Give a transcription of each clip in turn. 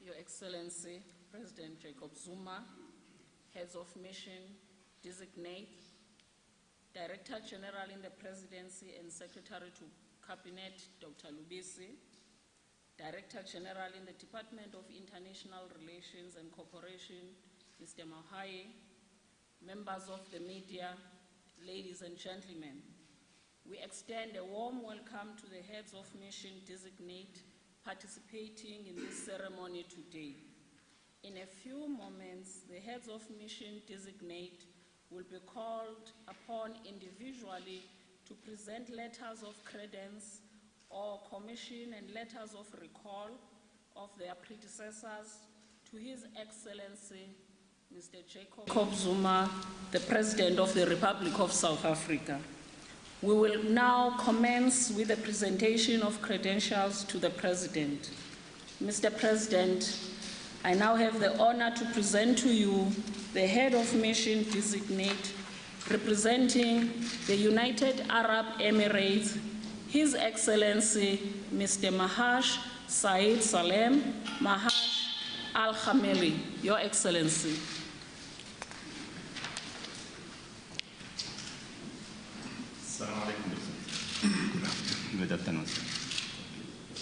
Your Excellency, President Jacob Zuma, Heads of Mission, Designate, Director General in the Presidency and Secretary to Cabinet, Dr. Lubisi, Director General in the Department of International Relations and Cooperation, Mr. Mahaye, members of the media, ladies and gentlemen, we extend a warm welcome to the Heads of Mission Designate participating in this ceremony today. In a few moments, the Heads of Mission Designate will be called upon individually to present letters of credence or commission and letters of recall of their predecessors to His Excellency, Mr. Jacob Zuma, the President of the Republic of South Africa. We will now commence with the presentation of credentials to the President. Mr. President, I now have the honor to present to you the Head of Mission Designate representing the United Arab Emirates, His Excellency Mr. Mahash Saeed Salem Mahash Al-Khameli, Your Excellency. Good afternoon, sir.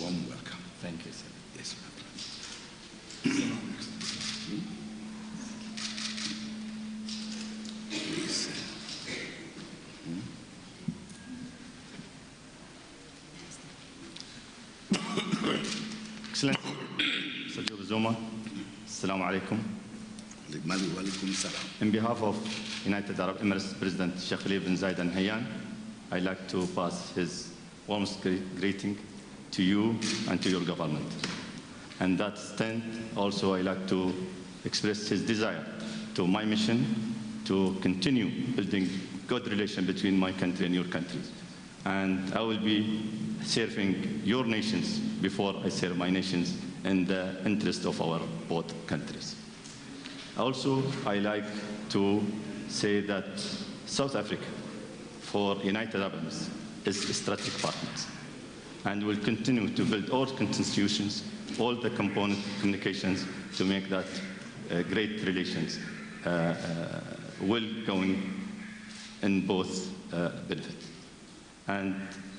Warm welcome. Thank you, sir. Yes, please. Excellency, Mr. Jacob Zuma, Assalamu alaikum. In behalf of United Arab Emirates President Sheikh Khalid bin Zayed Al Nahyan, I'd like to pass his warmest greeting to you and to your government. And that stand also I'd like to express his desire to my mission to continue building good relation between my country and your country. And I will be serving your nations before I serve my nations in the interest of our both countries. Also, I like to say that South Africa, for United Arab Emirates, is a strategic partners, and will continue to build all institutions, all the component communications to make that great relations will going in both benefit. And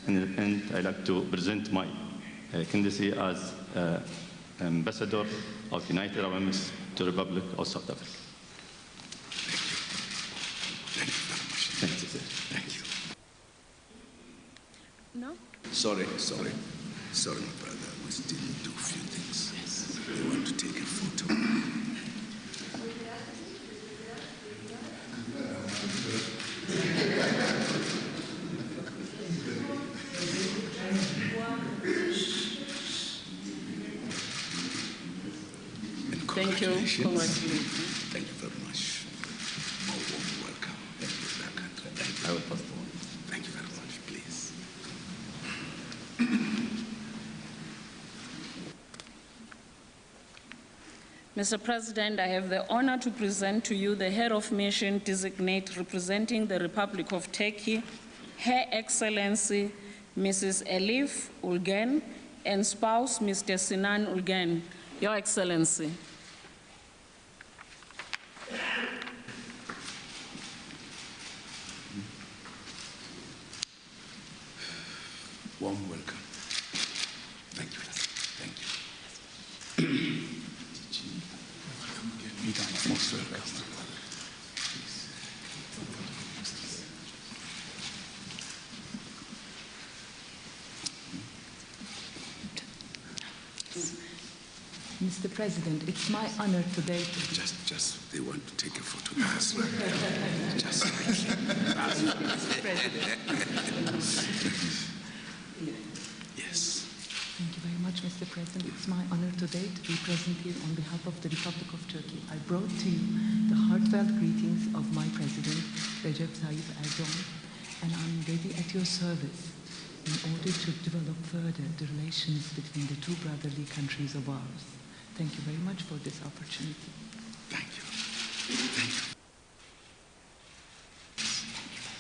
in the end, I'd like to present my candidacy as Ambassador of United Arab Emirates to the Republic of South Africa. Thank you very much. Thank you, sir. Thank you. No? Sorry, my brother. We still do a few things. Yes. We want to take a photo. Thank you. Congratulations. Thank you very much. More warm welcome. Thank you, back country. I will pass the one. Thank you very much, please. Mr. President, I have the honor to present to you the Head of Mission Designate representing the Republic of Turkey, Her Excellency Mrs. Elif Ulgen, and spouse Mr. Sinan Ulgen, Your Excellency. Warm welcome. Thank you. Thank you. Most welcome. Mr. President, it's my honor today to... Just, they want to take a photo with us. Just Mr. President. Yes. Thank you very much, Mr. President. It's my honor today to be present here on behalf of the Republic of Turkey. I brought to you the heartfelt greetings of my President, Recep Tayyip Erdogan, and I'm ready at your service in order to develop further the relations between the two brotherly countries of ours. Thank you very much for this opportunity. Thank you. Thank you.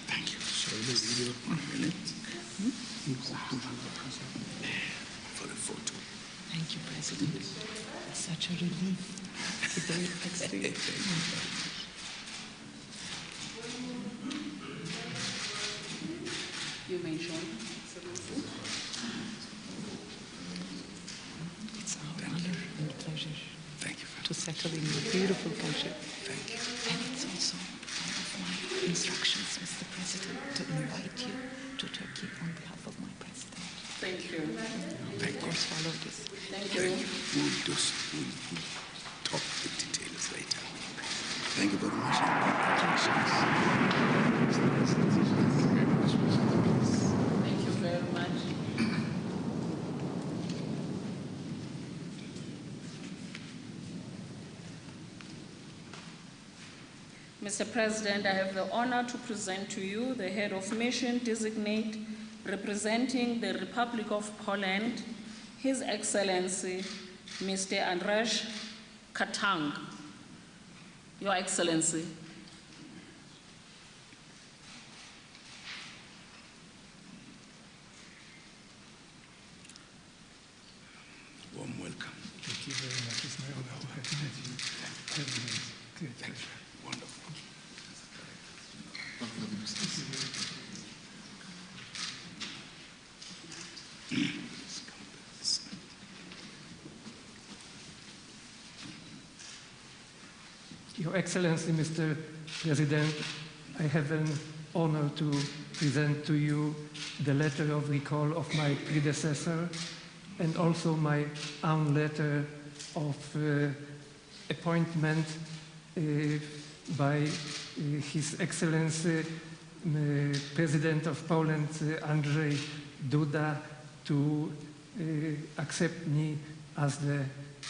Thank you. Show the video 1 minute. For the photo. Thank you, President. President. It's such a relief today, extremely. You may join, Excellency. It's our honor and pleasure Thank you. to settle in your beautiful country. Thank you. And it's also one of my instructions, Mr. President, to invite you to Turkey on behalf of my president. Thank you. Of course, follow this. Thank you. We'll talk the details later. Thank you very much. Thank you very much. Mr. President, I have the honor to present to you the head of mission designate representing the Republic of Poland, His Excellency, Mr. Andrzej Katang. Your Excellency. Warm welcome. Thank you very much. It's my honor to have met you. Great pleasure. Wonderful. Your Excellency, Mr. President, I have an honor to present to you the letter of recall of my predecessor and also my own letter of appointment by His Excellency President of Poland, Andrzej Duda, to accept me as the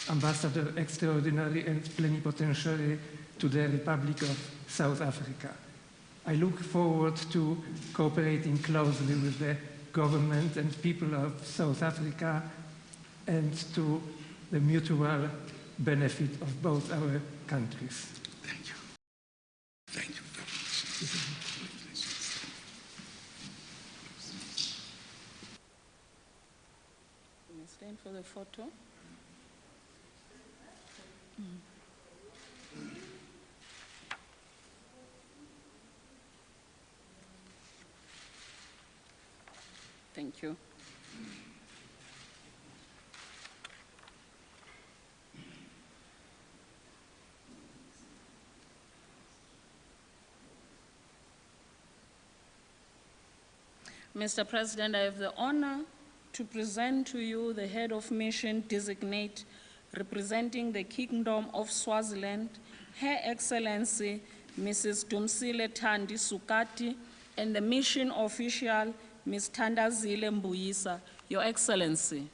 Ambassador Extraordinary and Plenipotentiary to the Republic of South Africa. I look forward to cooperating closely with the government and people of South Africa and to the mutual benefit of both our countries. Thank you. Thank you very much. You may stand for the photo. Thank you. Mr. President, I have the honor to present to you the head of mission designate representing the Kingdom of Swaziland, Her Excellency Mrs. Dumsile Thandi Sukati, and the mission official, Ms. Thandazile Mbuyisa. Your Excellency.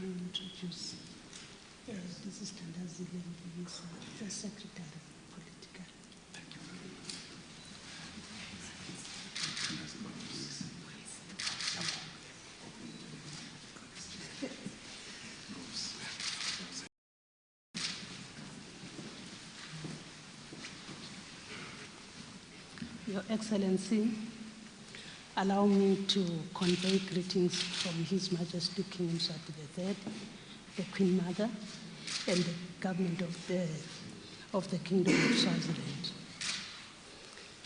Introduce. This is Thandazile Mbuyisa, the Secretary of Political. Your Excellency, allow me to convey greetings from His Majesty King Mswati III, the Queen Mother, and the government of the Kingdom of Swaziland.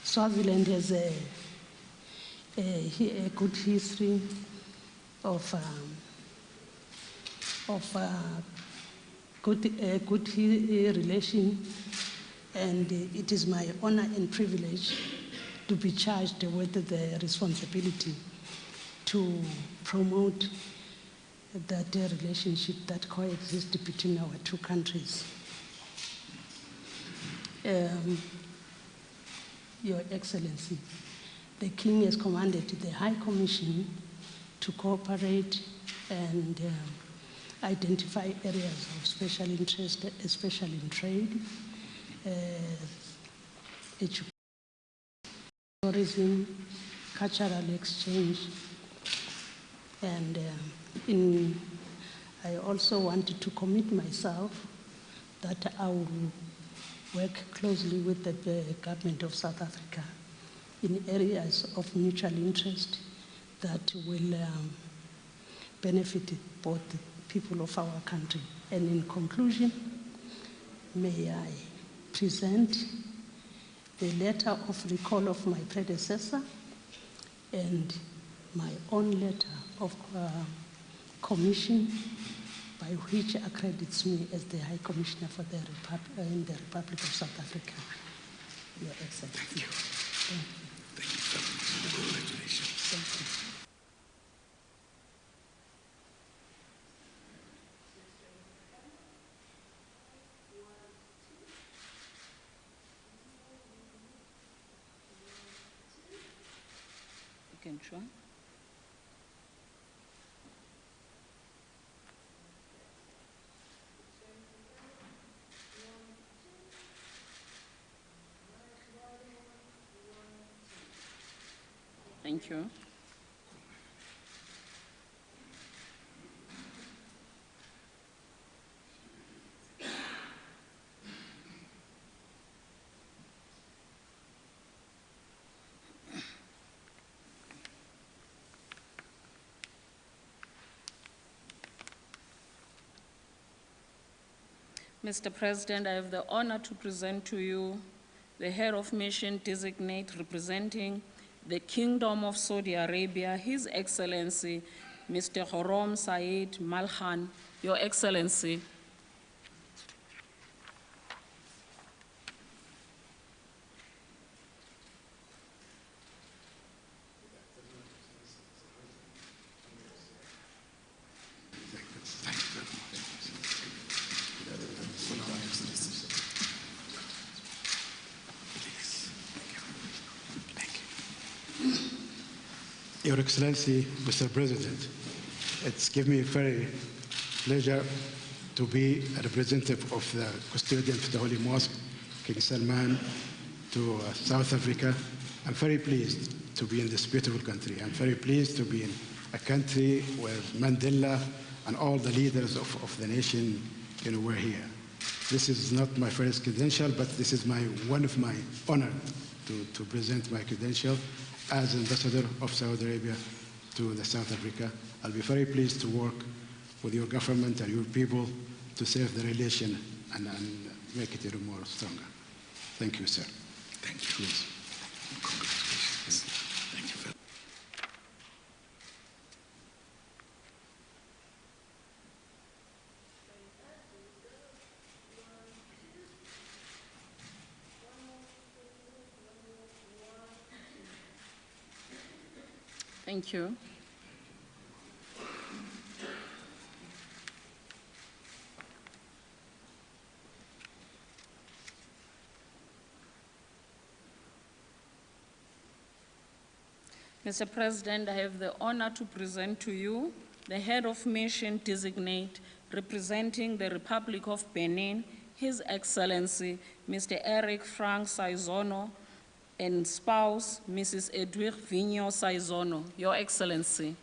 Swaziland has a good history of good relation, and it is my honor and privilege to be charged with the responsibility to promote that relationship that coexists between our two countries. Your Excellency, the King has commanded the High Commission to cooperate and identify areas of special interest, especially in trade, education, tourism, cultural exchange. And I also wanted to commit myself that I will work closely with the government of South Africa in areas of mutual interest that will benefit both the people of our country. And in conclusion, may I present the letter of recall of my predecessor and my own letter of commission by which accredits me as the High Commissioner for the in the Republic of South Africa. Your Excellency. Thank you. Thank you. Thank you very much. Congratulations. Thank you. You can join. Thank you. Mr. President, I have the honor to present to you the head of mission designate representing the Kingdom of Saudi Arabia, His Excellency, Mr. Horom Saeed Malhan, Your Excellency. Your Excellency, Mr. President, it's given me very pleasure to be a representative of the custodian of the Holy Mosque, King Salman, to South Africa. I'm very pleased to be in this beautiful country. I'm very pleased to be in a country where Mandela and all the leaders of the nation, were here. This is not my first credential, but this is one of my honor to present my credential as Ambassador of Saudi Arabia to the South Africa. I'll be very pleased to work with your government and your people to save the relation and make it even more stronger. Thank you, sir. Thank you. Please. Congratulations. Thank you very much. Thank you. Mr. President, I have the honor to present to you the head of mission designate representing the Republic of Benin, His Excellency, Mr. Eric Frank Saizono, and spouse, Mrs. Edwige Vigno Saizono, Your Excellency.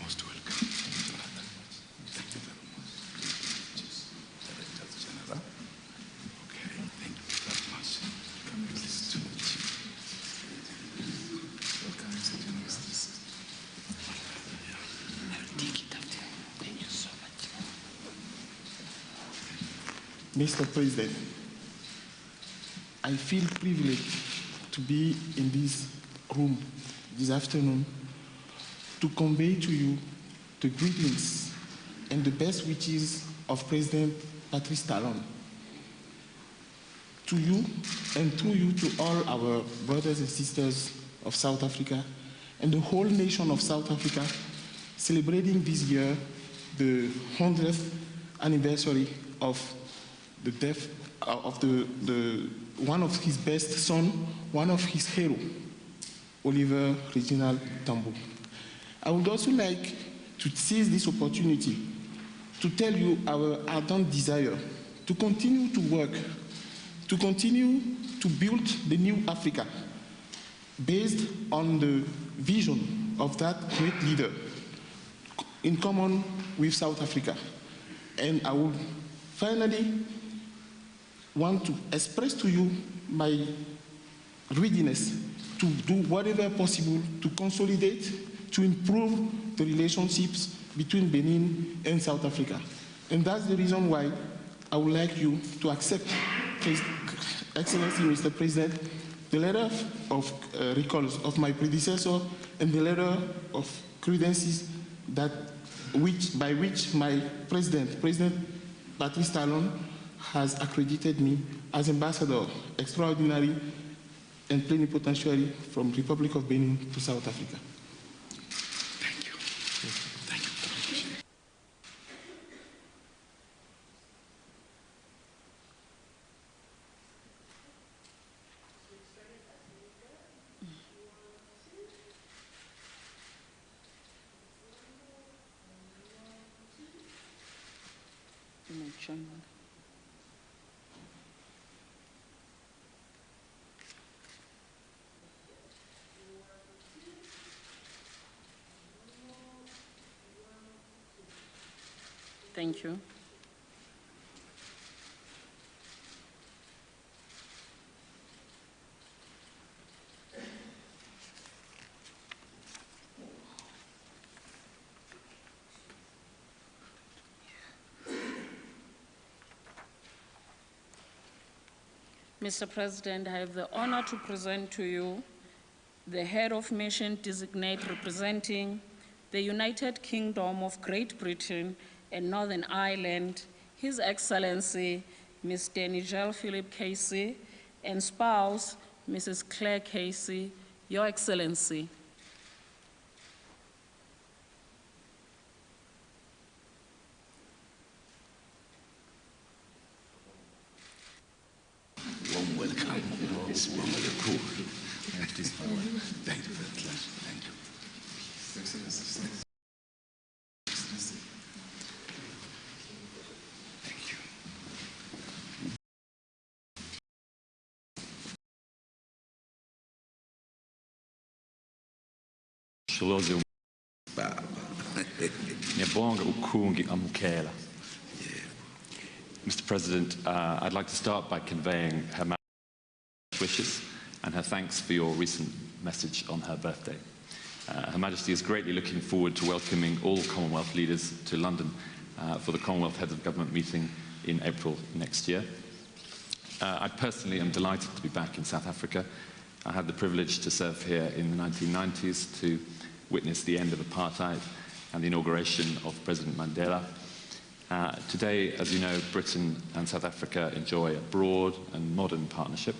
Most welcome. Thank you very much. Director General. Okay, thank you very much. Come please to meet you. Welcome, Mr. General. Thank you so much. Mr. President, I feel privileged to be in this room this afternoon to convey to you the greetings and the best wishes of President Patrice Talon. To you and through you to all our brothers and sisters of South Africa and the whole nation of South Africa celebrating this year the 100th anniversary of the death of one of his best son, one of his heroes, Oliver Reginald Tambo. I would also like to seize this opportunity to tell you our ardent desire to continue to work, to continue to build the new Africa based on the vision of that great leader in common with South Africa. And I would finally want to express to you my readiness to do whatever possible to consolidate, to improve the relationships between Benin and South Africa. And that's the reason why I would like you to accept, Excellency Mr. President, the letter of recalls of my predecessor and the letter of credences by which my President Patrice Talon, has accredited me as Ambassador Extraordinary and Plenipotentiary from Republic of Benin to South Africa. Thank you. Thank you. Thank you. Mr. President, I have the honor to present to you the head of mission designate representing the United Kingdom of Great Britain and Northern Ireland, His Excellency, Mr. Nigel Philip Casey, and spouse, Mrs. Claire Casey, Your Excellency. Warm welcome. It's really cool. Thank you very much. Thank you. Thank you. Shalozi Baba. Nyabonga ukungi amukela. Mr. President, I'd like to start by conveying Her Majesty's wishes and her thanks for your recent message on her birthday. Her Majesty is greatly looking forward to welcoming all Commonwealth leaders to London for the Commonwealth Heads of Government meeting in April next year. I personally am delighted to be back in South Africa. I had the privilege to serve here in the 1990s to witness the end of apartheid and the inauguration of President Mandela. Today, as you know, Britain and South Africa enjoy a broad and modern partnership.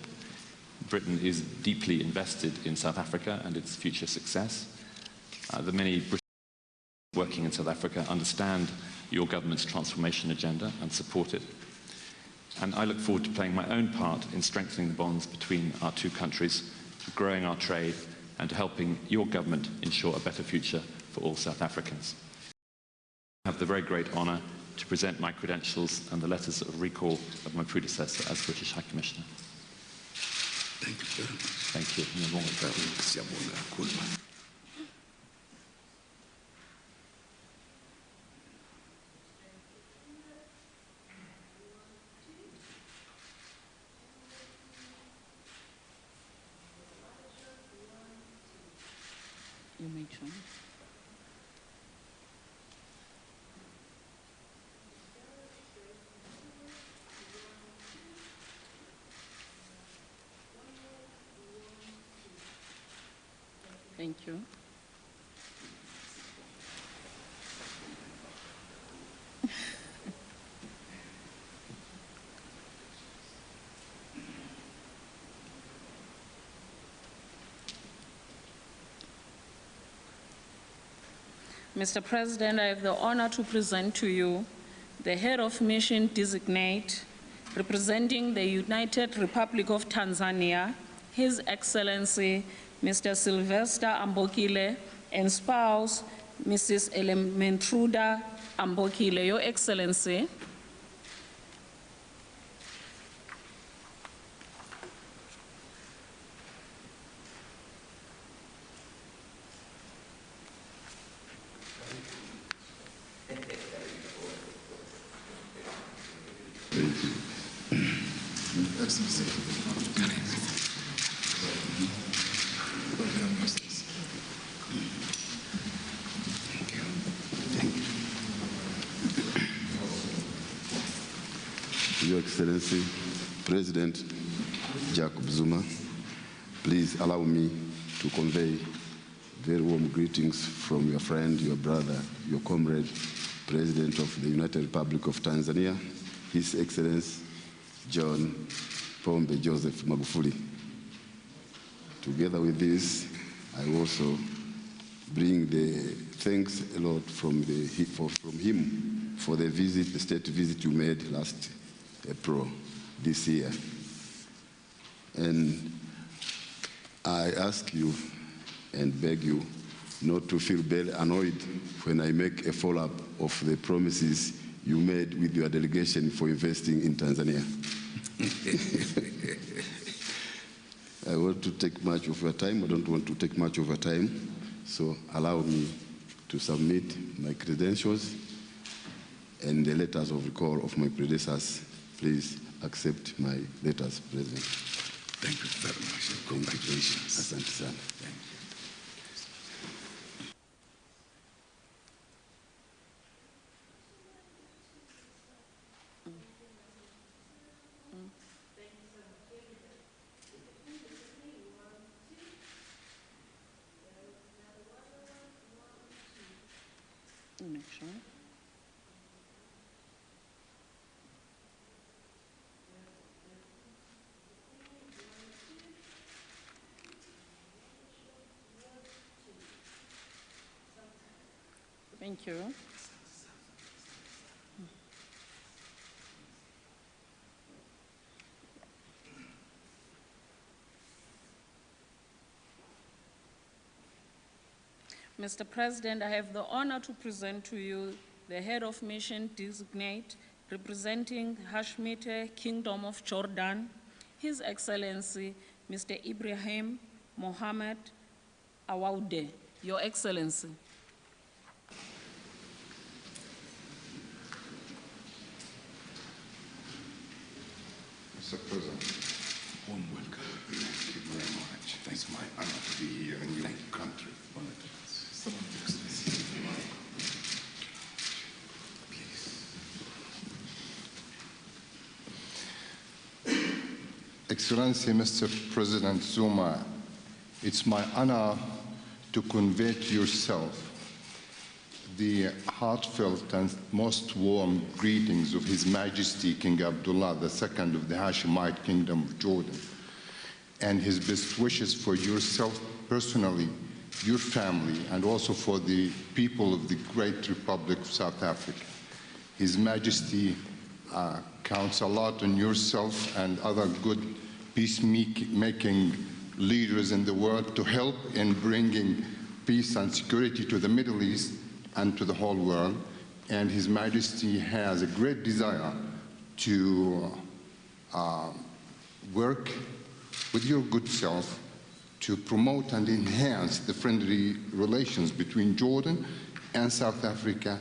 Britain is deeply invested in South Africa and its future success. The many British working in South Africa understand your government's transformation agenda and support it. And I look forward to playing my own part in strengthening the bonds between our two countries, growing our trade, and helping your government ensure a better future for all South Africans. I have the very great honour to present my credentials and the letters of recall of my predecessor as British High Commissioner. Thank you very much. Thank you. You may join. Thank you. Mr. President, I have the honor to present to you the head of mission designate representing the United Republic of Tanzania, His Excellency, Mr. Sylvester Ambokile, and spouse, Mrs. Elementruda Ambokile, Your Excellency. Your Excellency, President Jacob Zuma, please allow me to convey very warm greetings from your friend, your brother, your comrade, President of the United Republic of Tanzania, His Excellency John Pombe Joseph Magufuli. Together with this, I also bring the thanks a lot from him for the visit, the state visit you made last April this year. And I ask you and beg you not to feel very annoyed when I make a follow-up of the promises you made with your delegation for investing in Tanzania. I want to take much of your time. I don't want to take much of your time. So allow me to submit my credentials and the letters of recall of my predecessors. Please accept my letters, President. Thank you very much. Congratulations. Asante sana. Thank you. Make sure. Thank you. Mr. President, I have the honor to present to you the head of mission designate representing Hashemite Kingdom of Jordan, His Excellency, Mr. Ibrahim Mohammed Awaude, Your Excellency. Mr. President, warm welcome. Thank you very much. It's my honor to be here in your country. Excellency Mr. President Zuma, it's my honor to convey to yourself the heartfelt and most warm greetings of His Majesty King Abdullah II of the Hashemite Kingdom of Jordan, and his best wishes for yourself personally, your family, and also for the people of the great Republic of South Africa. His Majesty counts a lot on yourself and other good peacemaking leaders in the world to help in bringing peace and security to the Middle East and to the whole world. And His Majesty has a great desire to work with your good self to promote and enhance the friendly relations between Jordan and South Africa,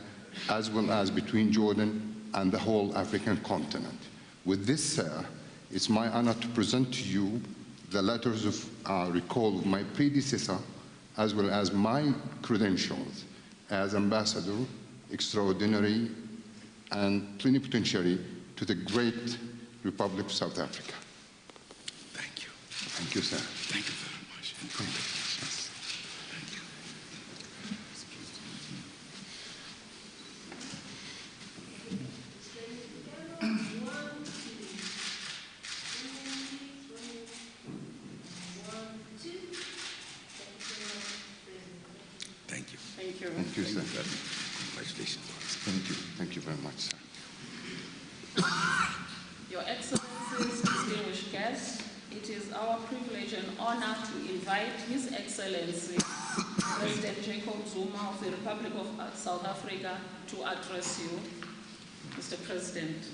as well as between Jordan and the whole African continent. With this, sir, it's my honor to present to you the letters of recall of my predecessor, as well as my credentials as Ambassador, Extraordinary, and Plenipotentiary to the great Republic of South Africa. Thank you. Thank you, sir. Thank you very much. And congratulations. Thank you. Thank you. Thank you. Thank you, sir. Congratulations. Thank you. Thank you very much, sir. Your Excellencies, distinguished guests, it is our privilege and honor to invite His Excellency President Jacob Zuma of the Republic of South Africa to address you, Mr. President.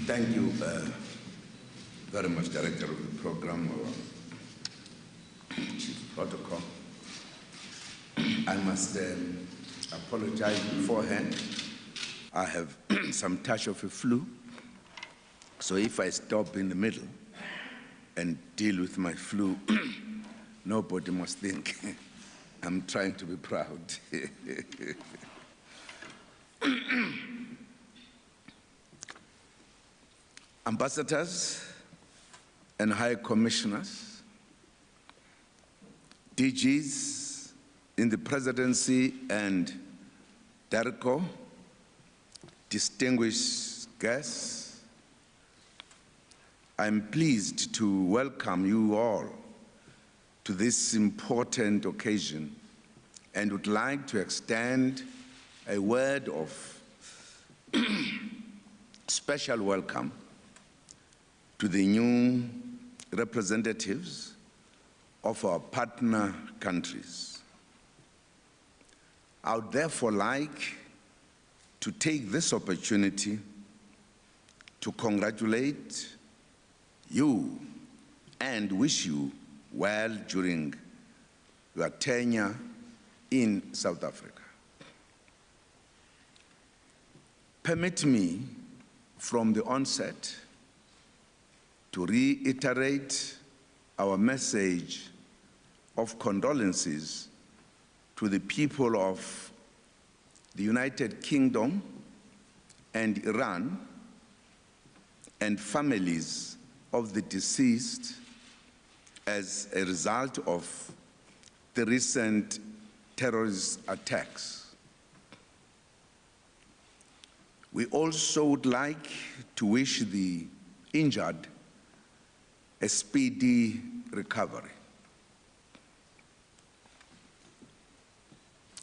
Thank you very much, Director of the Program, Chief Protocol. I must apologize beforehand. I have some touch of a flu, so if I stop in the middle and deal with my flu, nobody must think I'm trying to be proud. Ambassadors and High Commissioners, DGs in the Presidency and DERCO, distinguished guests, I'm pleased to welcome you all to this important occasion and would like to extend a word of special welcome to the new representatives of our partner countries. I would therefore like to take this opportunity to congratulate you and wish you well during your tenure in South Africa. Permit me from the onset to reiterate our message of condolences to the people of the United Kingdom and Iran and families of the deceased as a result of the recent terrorist attacks. We also would like to wish the injured a speedy recovery.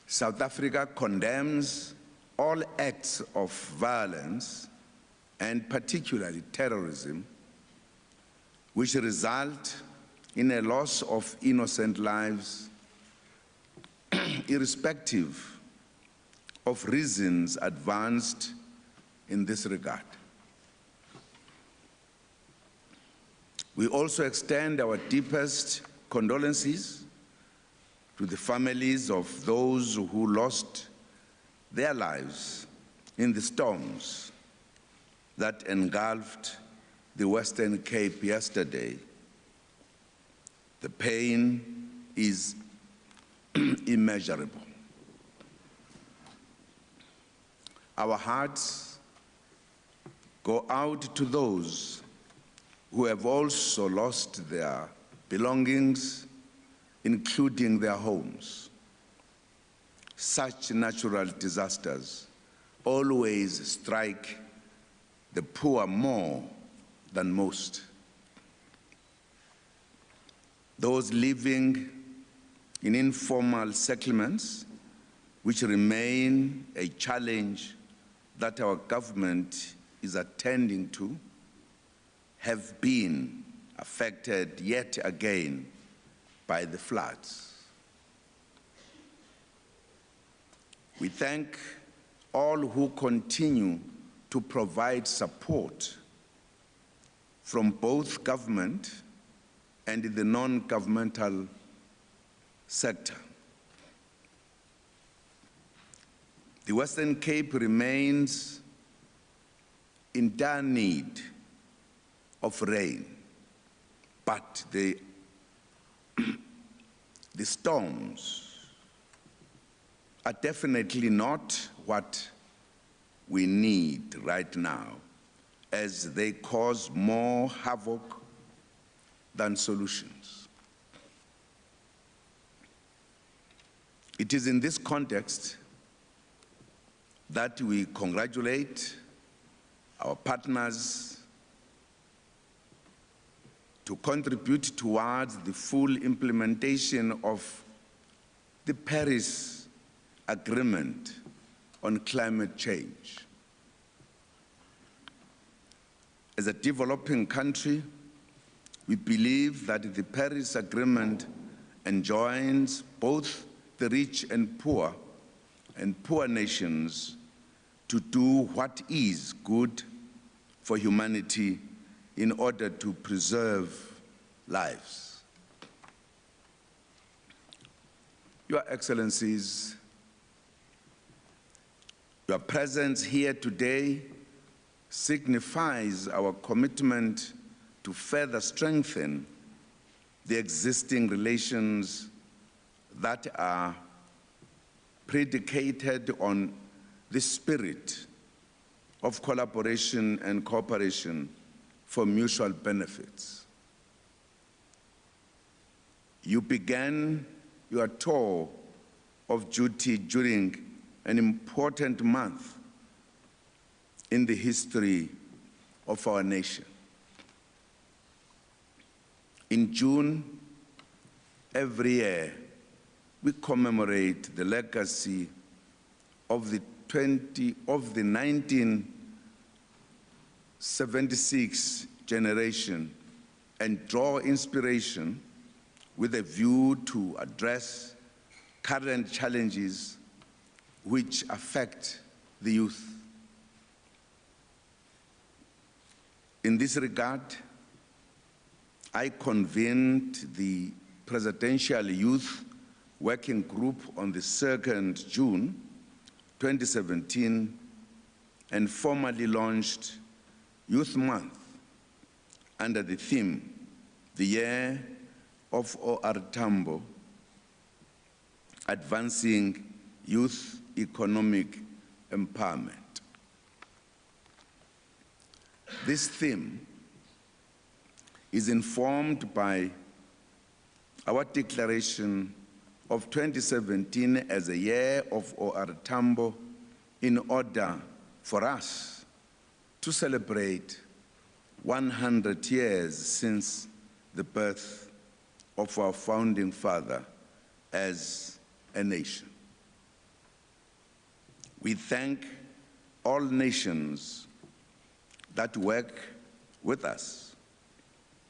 South Africa condemns all acts of violence, and particularly terrorism, which result in a loss of innocent lives, irrespective of reasons advanced in this regard. We also extend our deepest condolences to the families of those who lost their lives in the storms that engulfed the Western Cape yesterday. The pain is immeasurable. Our hearts go out to those who have also lost their belongings, including their homes. Such natural disasters always strike the poor more than most. Those living in informal settlements, which remain a challenge that our government is attending to, have been affected yet again by the floods. We thank all who continue to provide support from both government and the non-governmental sector. The Western Cape remains in dire need of rain, but the storms are definitely not what we need right now, as they cause more havoc than solutions. It is in this context that we congratulate our partners to contribute towards the full implementation of the Paris Agreement on climate change. As a developing country, we believe that the Paris Agreement enjoins both the rich and poor nations to do what is good for humanity in order to preserve lives. Your Excellencies, your presence here today signifies our commitment to further strengthen the existing relations that are predicated on the spirit of collaboration and cooperation for mutual benefits. You began your tour of duty during an important month in the history of our nation. In June, every year, we commemorate the legacy of the 1976 generation and draw inspiration with a view to address current challenges which affect the youth. In this regard, I convened the Presidential Youth Working Group on the 2nd June 2017 and formally launched Youth Month under the theme, The Year of O.R. Tambo, Advancing Youth Economic Empowerment. This theme is informed by our declaration of 2017 as a year of O.R. Tambo in order for us to celebrate 100 years since the birth of our founding father as a nation. We thank all nations that work with us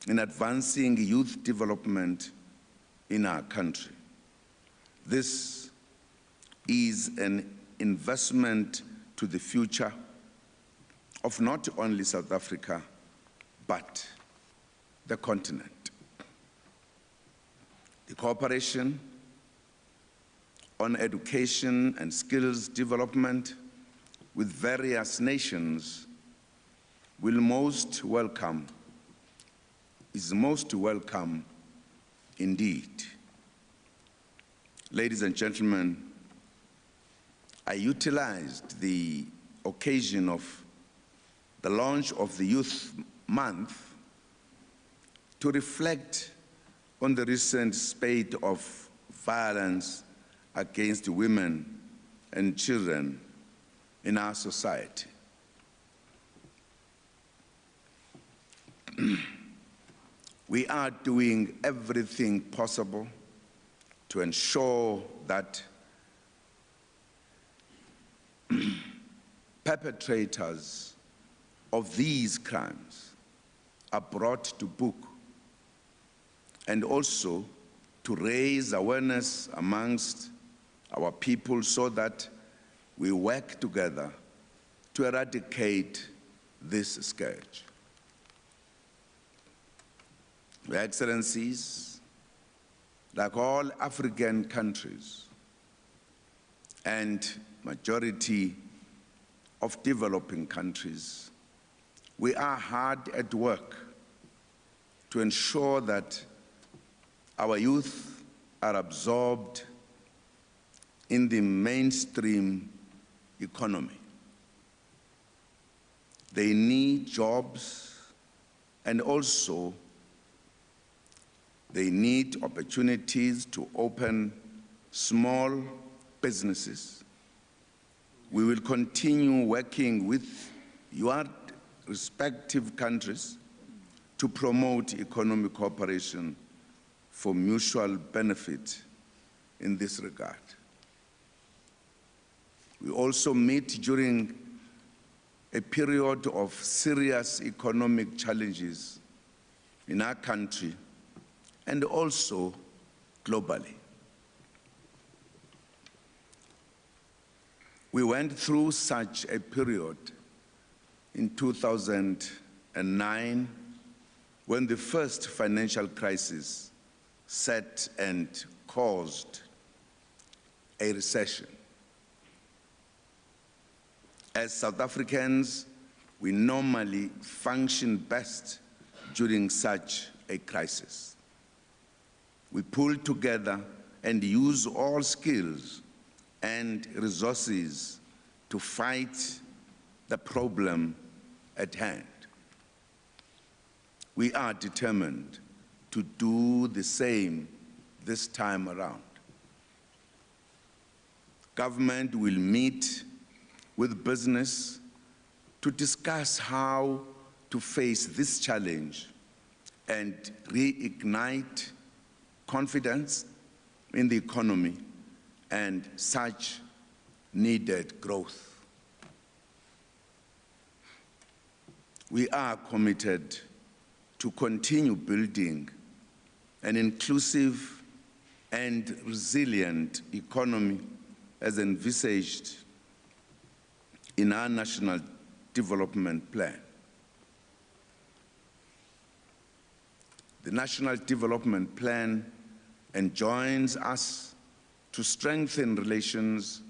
in advancing youth development in our country. This is an investment to the future of not only South Africa, but the continent. The cooperation on education and skills development with various nations is most welcome indeed. Ladies and gentlemen, I utilized the occasion of the launch of the Youth Month to reflect on the recent spate of violence against women and children in our society. We are doing everything possible to ensure that perpetrators of these crimes are brought to book, and also to raise awareness amongst our people so that we work together to eradicate this scourge. Your Excellencies, like all African countries and majority of developing countries, we are hard at work to ensure that our youth are absorbed in the mainstream economy. They need jobs, and also they need opportunities to open small businesses. We will continue working with your respective countries to promote economic cooperation for mutual benefit in this regard. We also meet during a period of serious economic challenges in our country and also globally. We went through such a period in 2009 when the first financial crisis set and caused a recession. As South Africans, we normally function best during such a crisis. We pull together and use all skills and resources to fight the problem at hand. We are determined to do the same this time around. Government will meet with business to discuss how to face this challenge and reignite confidence in the economy and such needed growth. We are committed to continue building an inclusive and resilient economy as envisaged in our National Development Plan. The National Development Plan enjoins us to strengthen relations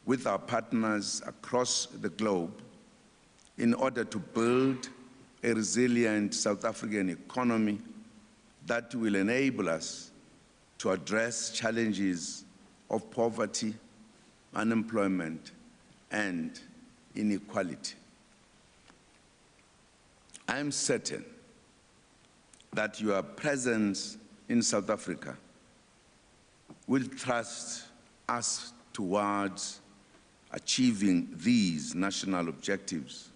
with our partners across the globe in order to build a resilient South African economy that will enable us to address challenges of poverty, unemployment, and inequality. I am certain that your presence in South Africa will thrust us towards achieving these national objectives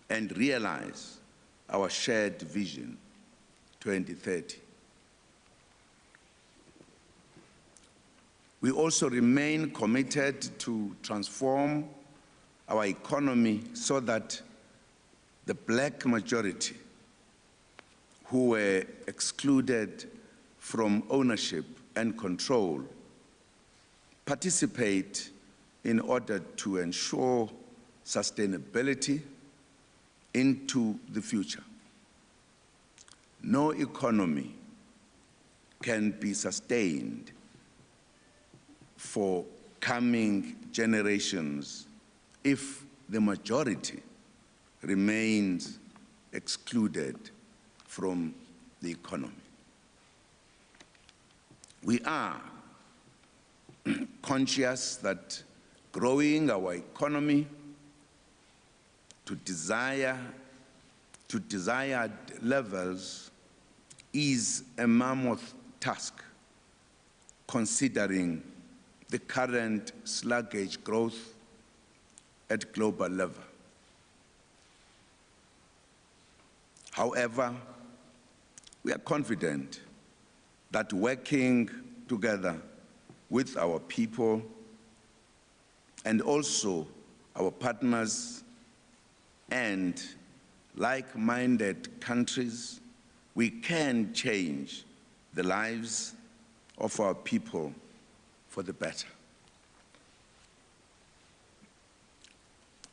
and realize our shared vision 2030. We also remain committed to transform our economy so that the black majority who were excluded from ownership and control participate in order to ensure sustainability into the future. No economy can be sustained for coming generations if the majority remains excluded from the economy. We are conscious that growing our economy to desired levels is a mammoth task, considering the current sluggish growth at global level. However, we are confident that working together with our people and also our partners and like-minded countries, we can change the lives of our people for the better.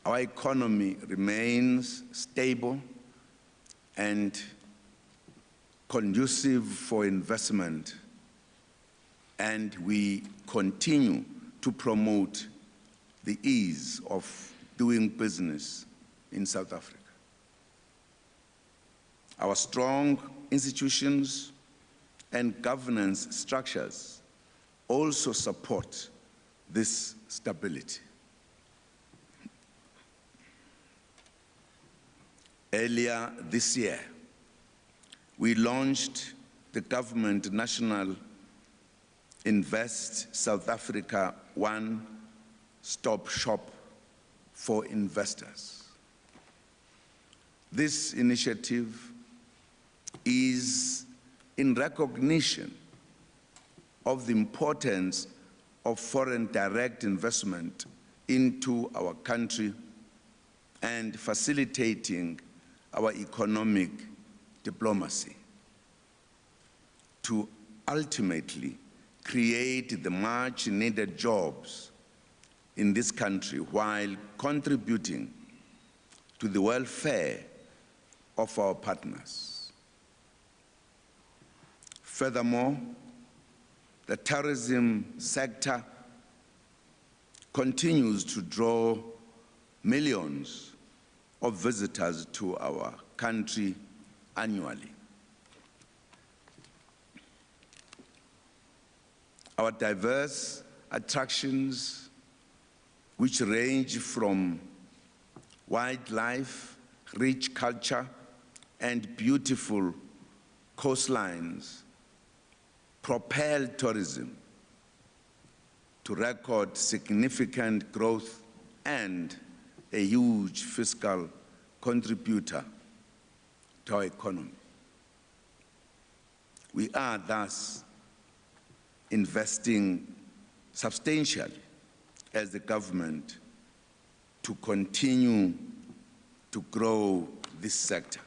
Our economy remains stable and conducive for investment, and we continue to promote the ease of doing business in South Africa. Our strong institutions and governance structures also support this stability. Earlier this year, we launched the Government National Invest South Africa, one-stop shop for investors. This initiative is in recognition of the importance of foreign direct investment into our country and facilitating our economic diplomacy to ultimately create the much needed jobs in this country while contributing to the welfare of our partners. Furthermore, the tourism sector continues to draw millions of visitors to our country annually. Our diverse attractions, which range from wildlife, rich culture, and beautiful coastlines, propel tourism to record significant growth and a huge fiscal contributor to our economy. We are thus investing substantially as the government to continue to grow this sector.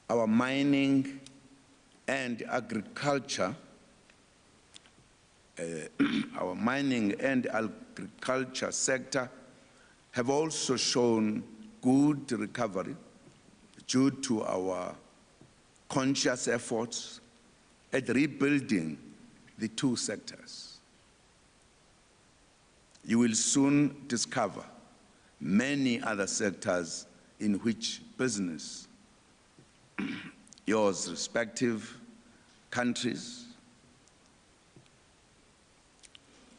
Our mining and agriculture sector have also shown good recovery due to our conscious efforts at rebuilding the two sectors. You will soon discover many other sectors in which business, yours respective countries,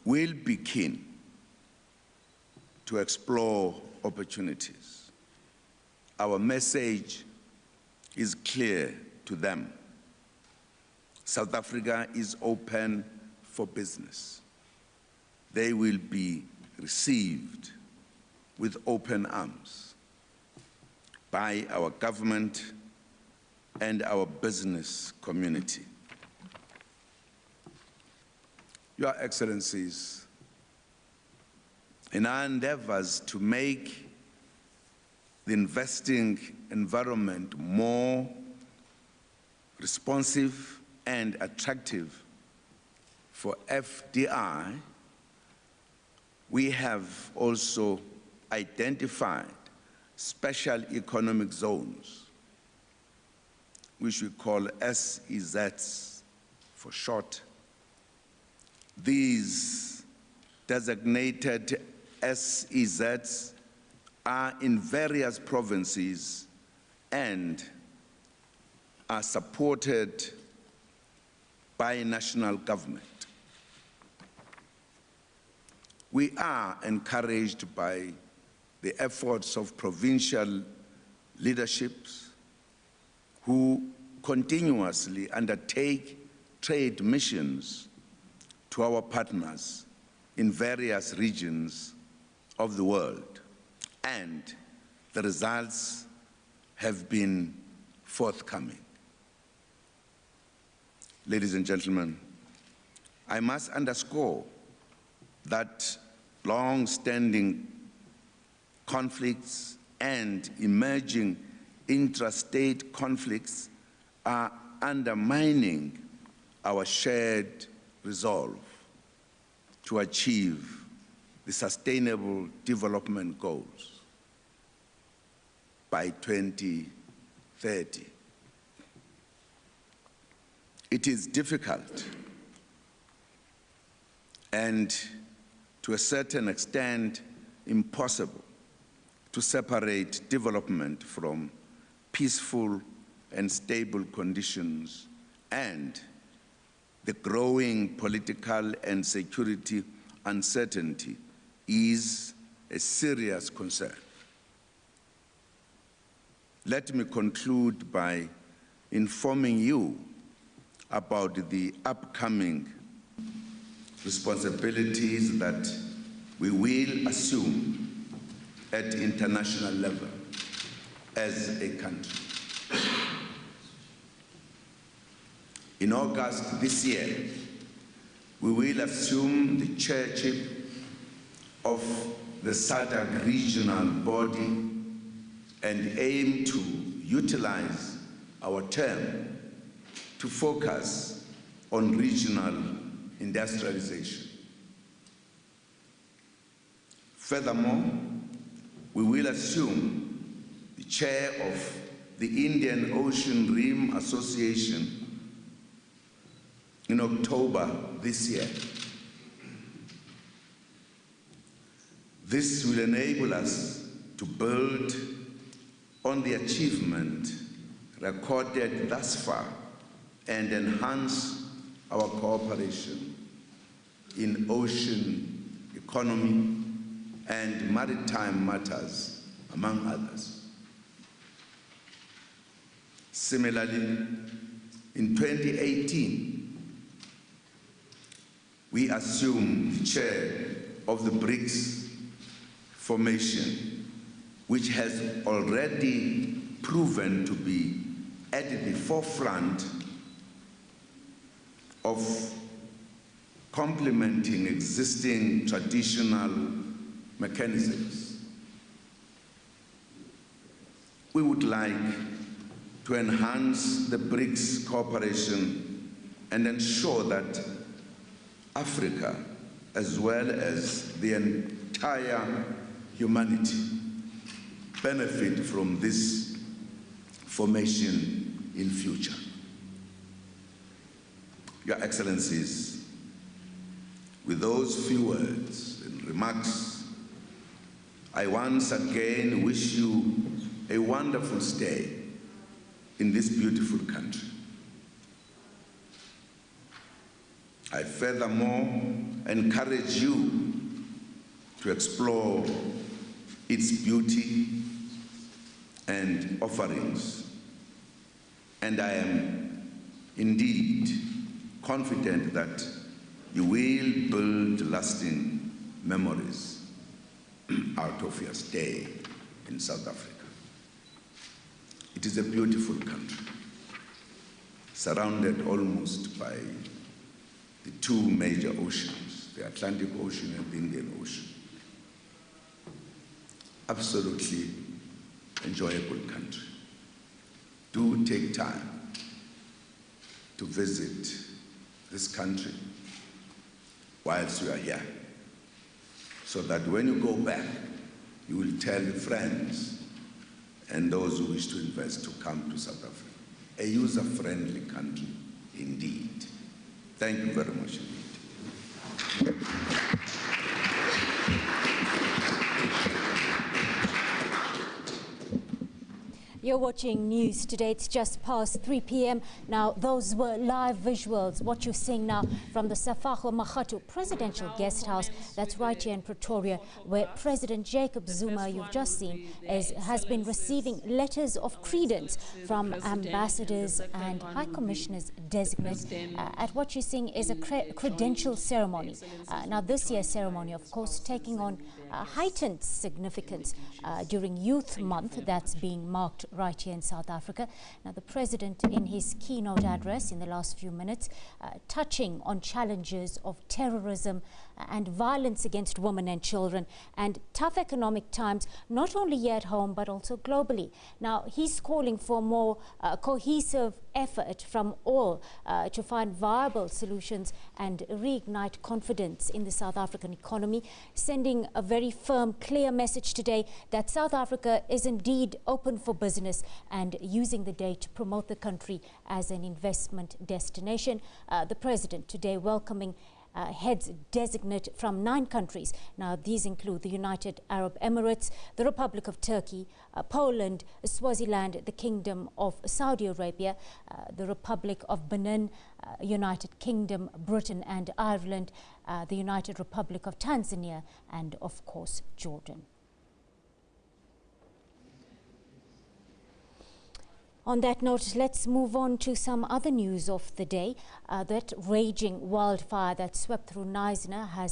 will be keen to explore opportunities. Our message is clear to them. South Africa is open for business. They will be received with open arms by our government and our business community. Your Excellencies, in our endeavors to make the investing environment more responsive and attractive for FDI, we have also identified special economic zones, which we call SEZs for short. These designated SEZs are in various provinces and are supported by national government. We are encouraged by the efforts of provincial leaderships who continuously undertake trade missions to our partners in various regions of the world, and the results have been forthcoming. Ladies and gentlemen, I must underscore that long-standing conflicts and emerging intrastate conflicts are undermining our shared resolve to achieve the Sustainable Development Goals by 2030. It is difficult and to a certain extent impossible to separate development from peaceful and stable conditions and the growing political and security uncertainty is a serious concern. Let me conclude by informing you about the upcoming responsibilities that we will assume at international level as a country. In August this year, we will assume the chairship of the SADC regional body and aim to utilize our term to focus on regional industrialization. Furthermore, we will assume the chair of the Indian Ocean Rim Association in October this year. This will enable us to build on the achievement recorded thus far and enhance our cooperation in ocean economy and maritime matters, among others. Similarly, in 2018, we assumed the chair of the BRICS formation, which has already proven to be at the forefront of complementing existing traditional mechanisms. We would like to enhance the BRICS cooperation and ensure that Africa, as well as the entire humanity, benefit from this formation in future. Your Excellencies, with those few words and remarks, I once again wish you a wonderful stay in this beautiful country. I furthermore encourage you to explore its beauty and offerings, and I am indeed confident that you will build lasting memories out of your stay in South Africa. It is a beautiful country, surrounded almost by the two major oceans, the Atlantic Ocean and the Indian Ocean. Absolutely enjoyable country. Do take time to visit this country whilst you are here, so that when you go back, you will tell your friends and those who wish to invest to come to South Africa. A user-friendly country indeed. Thank you very much indeed. You're watching News Today. It's just past 3 p.m. Now, those were live visuals. What you're seeing now from the Safago Makgatu Presidential Guest House, that's right here in Pretoria, where President Jacob Zuma, you've just seen, has been receiving letters of credence from ambassadors and high commissioners designate. At what you're seeing is a credential ceremony. Now, this year's ceremony, of course, taking on heightened significance during Youth Month that's being marked right here in South Africa. Now, the President, in his keynote address in the last few minutes, touching on challenges of terrorism and violence against women and children and tough economic times, not only here at home but also globally. Now, he's calling for more cohesive effort from all to find viable solutions and reignite confidence in the South African economy, sending a very firm, clear message today that South Africa is indeed open for business and using the day to promote the country as an investment destination. The President today welcoming heads designate from 9 countries. Now, these include the United Arab Emirates, the Republic of Turkey, Poland, Swaziland, the Kingdom of Saudi Arabia, the Republic of Benin, United Kingdom, Britain and Ireland, the United Republic of Tanzania, and of course, Jordan. On that note, let's move on to some other news of the day. That raging wildfire that swept through Knysna has